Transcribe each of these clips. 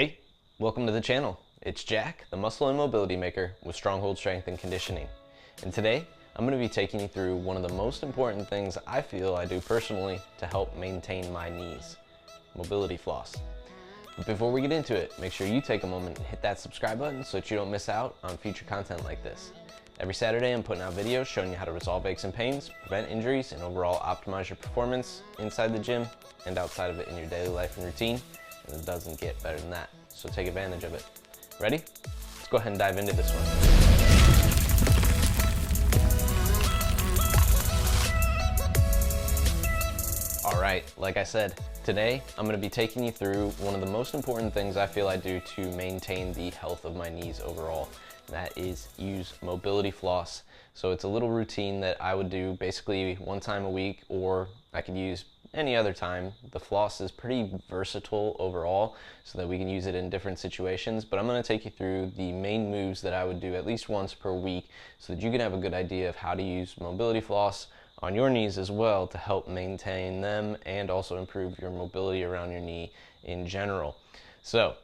Hey, welcome to the channel. It's Jack, the muscle and mobility maker with Stronghold Strength and Conditioning. And today, I'm going to be taking you through one of the most important things I feel I do personally to help maintain my knees, mobility floss. But before we get into it, make sure you take a moment and hit that subscribe button so that you don't miss out on future content like this. Every Saturday, I'm putting out videos showing you how to resolve aches and pains, prevent injuries, and overall optimize your performance inside the gym and outside of it in your daily life and routine. And it doesn't get better than that, so take advantage of it. Ready? Let's go ahead and dive into this one. All right, like I said, today I'm going to be taking you through one of the most important things I feel I do to maintain the health of my knees overall. That is use mobility floss. So it's a little routine that I would do basically one time a week, or I could use any other time. The floss is pretty versatile overall, so that we can use it in different situations, but I'm going to take you through the main moves that I would do at least once per week so that you can have a good idea of how to use mobility floss on your knees as well to help maintain them and also improve your mobility around your knee in general. So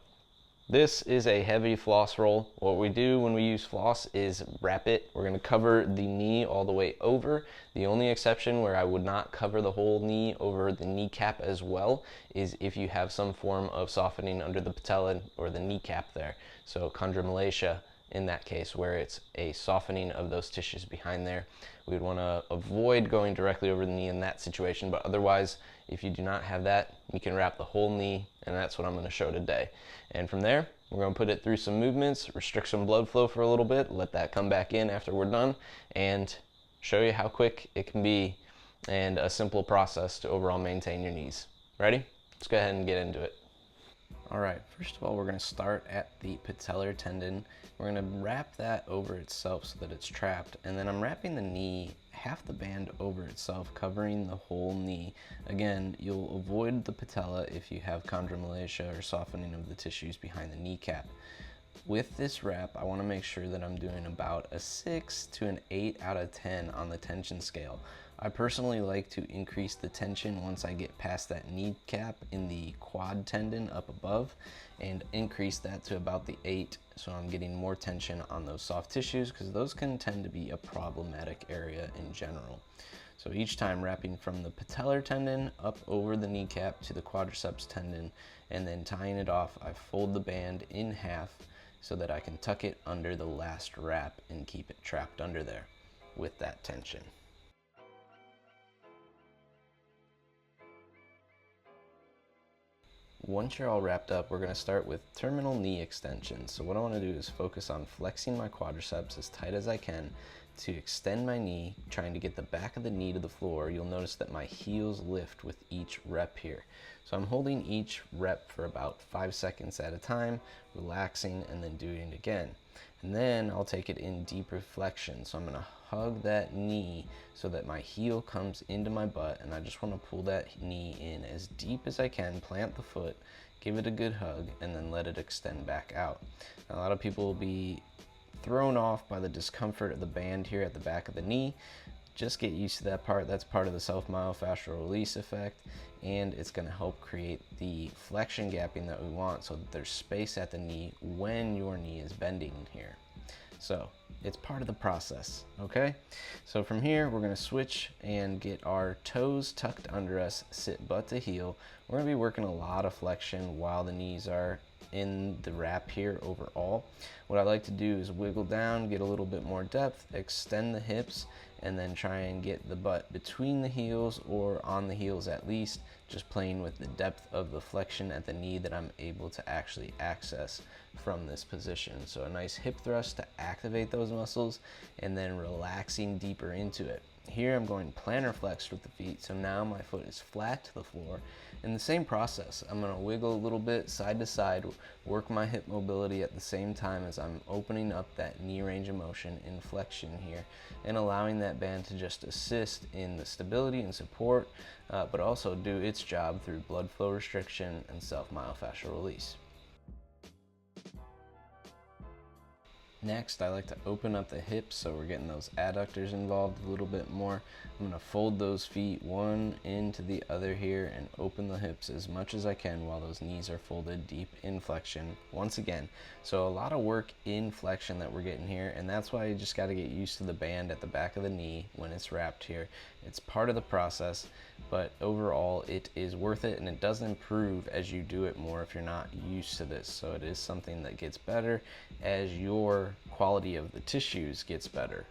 this is a heavy floss roll. What we do when we use floss is wrap it. We're going to cover the knee all the way over. The only exception where I would not cover the whole knee over the kneecap as well is if you have some form of softening under the patella or the kneecap there. So chondromalacia in that case, where it's a softening of those tissues behind there. We would want to avoid going directly over the knee in that situation, but otherwise, if you do not have that, you can wrap the whole knee, and that's what I'm going to show today. And from there, we're going to put it through some movements, restrict some blood flow for a little bit, let that come back in after we're done, and show you how quick it can be and a simple process to overall maintain your knees. Ready? Let's go ahead and get into it. All right, first of all, we're going to start at the patellar tendon. We're going to wrap that over itself so that it's trapped, and then I'm wrapping the knee half the band over itself, covering the whole knee. Again, you'll avoid the patella if you have chondromalacia or softening of the tissues behind the kneecap. With this wrap, I want to make sure that I'm doing about a 6 to an 8 out of 10 on the tension scale. I personally like to increase the tension once I get past that kneecap in the quad tendon up above and increase that to about the 8, so I'm getting more tension on those soft tissues because those can tend to be a problematic area in general. So each time wrapping from the patellar tendon up over the kneecap to the quadriceps tendon and then tying it off, I fold the band in half so that I can tuck it under the last wrap and keep it trapped under there with that tension. Once you're all wrapped up, we're going to start with terminal knee extension. So what I want to do is focus on flexing my quadriceps as tight as I can to extend my knee, trying to get the back of the knee to the floor. You'll notice that my heels lift with each rep here. So I'm holding each rep for about 5 seconds at a time, relaxing, and then doing it again. And then I'll take it in deeper flexion. So I'm going to hug that knee so that my heel comes into my butt, and I just want to pull that knee in as deep as I can, plant the foot, give it a good hug, and then let it extend back out. Now, a lot of people will be thrown off by the discomfort of the band here at the back of the knee. Just get used to that part. That's part of the self-myofascial release effect, and it's going to help create the flexion gapping that we want so that there's space at the knee when your knee is bending here. So it's part of the process, okay? So from here, we're going to switch and get our toes tucked under us, sit butt to heel. We're going to be working a lot of flexion while the knees are in the wrap here overall. What I like to do is wiggle down, get a little bit more depth, extend the hips, and then try and get the butt between the heels or on the heels at least, just playing with the depth of the flexion at the knee that I'm able to actually access from this position. So a nice hip thrust to activate those muscles and then relaxing deeper into it. Here I'm going plantar flexed with the feet, so now my foot is flat to the floor. In the same process, I'm going to wiggle a little bit side to side, work my hip mobility at the same time as I'm opening up that knee range of motion in flexion here and allowing that band to just assist in the stability and support, but also do its job through blood flow restriction and self-myofascial release. Next, I like to open up the hips so we're getting those adductors involved a little bit more. I'm gonna fold those feet one into the other here and open the hips as much as I can while those knees are folded deep in flexion once again. So a lot of work in flexion that we're getting here, and that's why you just gotta get used to the band at the back of the knee when it's wrapped here. It's part of the process, but overall it is worth it, and it does improve as you do it more if you're not used to this. So it is something that gets better as your quality of the tissues gets better.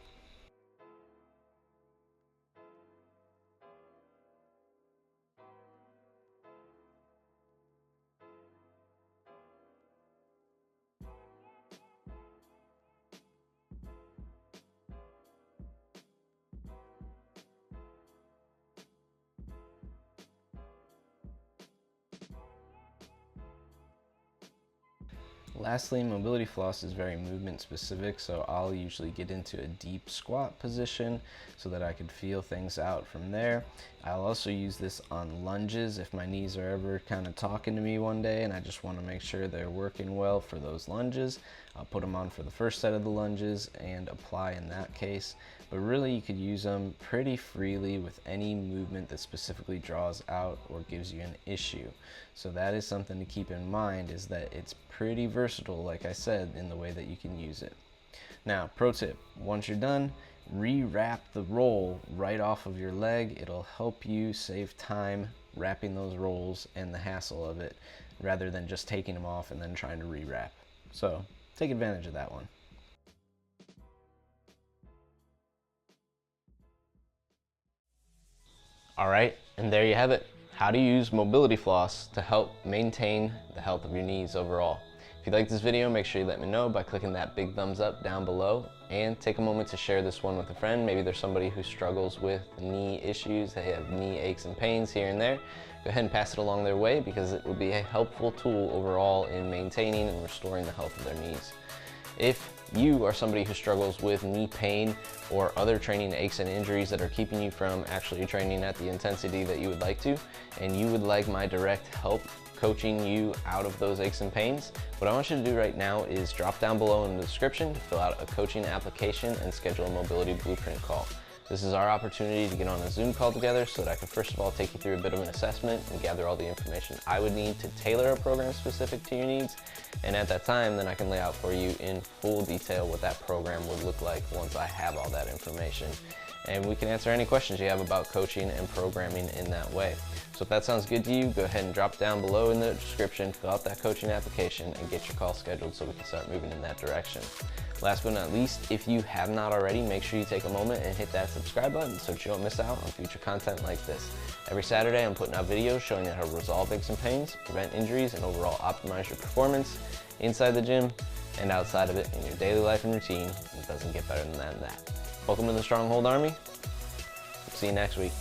Lastly, mobility floss is very movement specific, so I'll usually get into a deep squat position so that I can feel things out from there. I'll also use this on lunges if my knees are ever kind of talking to me one day and I just want to make sure they're working well for those lunges. I'll put them on for the first set of the lunges and apply in that case. But really you could use them pretty freely with any movement that specifically draws out or gives you an issue. So that is something to keep in mind, is that it's pretty versatile, like I said, in the way that you can use it. Now, pro tip, once you're done, re-wrap the roll right off of your leg. It'll help you save time wrapping those rolls and the hassle of it, rather than just taking them off and then trying to re-wrap. So take advantage of that one. All right, and there you have it. How to use mobility floss to help maintain the health of your knees overall. If you like this video, make sure you let me know by clicking that big thumbs up down below, and take a moment to share this one with a friend. Maybe there's somebody who struggles with knee issues, they have knee aches and pains here and there. Go ahead and pass it along their way, because it will be a helpful tool overall in maintaining and restoring the health of their knees. If you are somebody who struggles with knee pain or other training aches and injuries that are keeping you from actually training at the intensity that you would like to, and you would like my direct help coaching you out of those aches and pains, what I want you to do right now is drop down below in the description to fill out a coaching application and schedule a mobility blueprint call. This is our opportunity to get on a Zoom call together so that I can first of all take you through a bit of an assessment and gather all the information I would need to tailor a program specific to your needs. And at that time, then I can lay out for you in full detail what that program would look like once I have all that information. And we can answer any questions you have about coaching and programming in that way. So if that sounds good to you, go ahead and drop down below in the description, fill out that coaching application, and get your call scheduled so we can start moving in that direction. Last but not least, if you have not already, make sure you take a moment and hit that subscribe button so that you don't miss out on future content like this. Every Saturday, I'm putting out videos showing you how to resolve aches and pains, prevent injuries, and overall optimize your performance inside the gym and outside of it in your daily life and routine. It doesn't get better than that. Welcome to the Stronghold Army. See you next week.